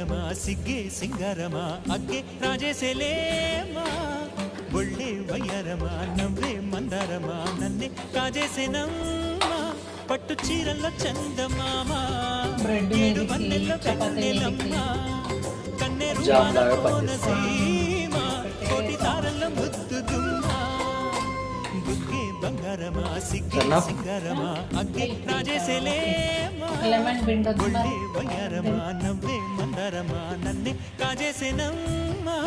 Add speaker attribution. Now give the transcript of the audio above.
Speaker 1: బంగారమా సిగ్గే సింగారమా అగ్గే రాజేసేలేమా ఒళ్ళే వయ్యారమా నవ్వే మందారమా నన్నే కాజేసేనమ్మా పట్టు చీరల్లో చందమామా ఏడు వన్నెల్లో కన్నెలమ్మా కన్నెరు కోనసీమా కోటి తారల్లో ముద్దుదుమ్మా బుగ్గే బంగారమా సిగ్గే సింగారమా అగ్గే రాజేసేలేమా ఒళ్ళే వయ్యారమా నవ్వే మందారమా నన్నే కాజేసేనమ్మా